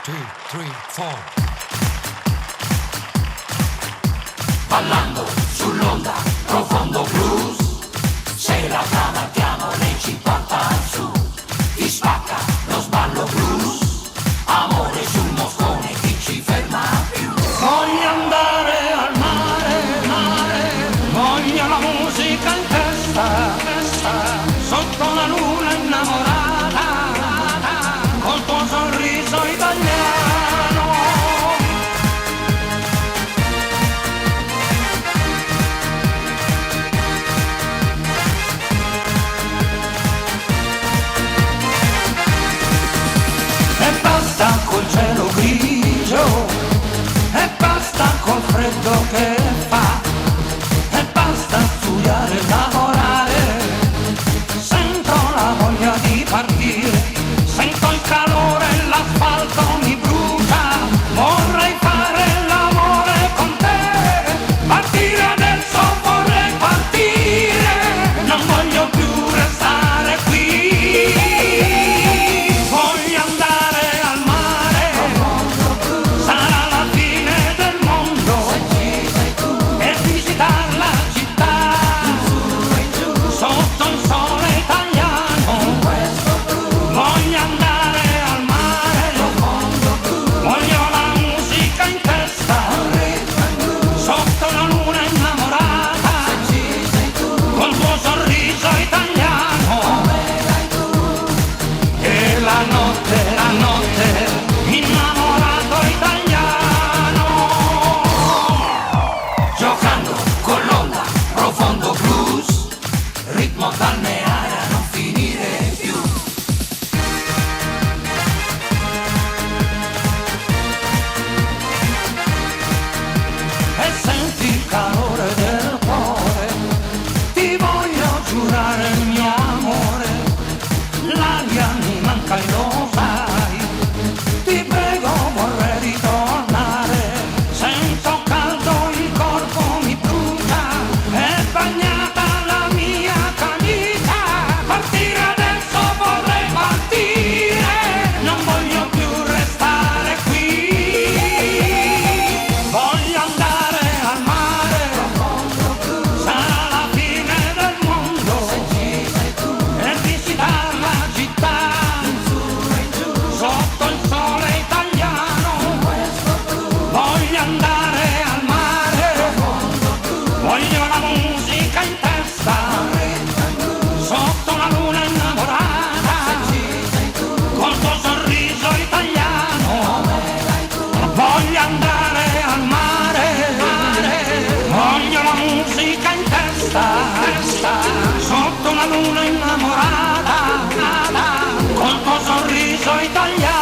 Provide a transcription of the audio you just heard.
2, 3, 4. Ballando sull'onda, profondo blues. Se la cavalchiamo lei ci porta su. Chi spacca lo sballo blues. Amore sul moscone, chi ci ferma più? Voglio andare al mare, mare. Voglio la musica in testa, testa. Sotto la luna innamorata, col tuo sorriso italiano. E basta col cielo grigio, e basta col freddo che fa, e basta studiare e lavorare. Sento la voglia di partire, sento il calore e l'asfalto mi brucia. Vorrei fare l'amore con te, partire adesso vorrei partire, non voglio più restare qui. Voglio andare al mare, sarà la fine del mondo, e visitare la città, sotto il sole italiano. Voglio andare al mare, voglio la musica in testa, sotto la luna innamorata, col tuo sorriso italiano. E la notte, innamorato italiano. Giocando con l'onda, profondo blues. Ritmo balneare a non finire più. E senti il calore del cuore, ti voglio giurare il mio amore. L'aria mi manca e lo sai, ti prego vorrei ritornare. Sento caldo, il corpo mi brucia, è bagnata la mia camicia. Partire adesso vorrei partire, non voglio più restare qui. Voglio andare al mare, sarà la fine del mondo, e visitare la città, sotto il sole italiano. Voglio andare al mare, voglio la musica in testa, sotto la luna innamorata, col tuo sorriso italiano. Voglio andare al mare, voglio la musica in testa, sotto la luna innamorata, col tuo sorriso italiano.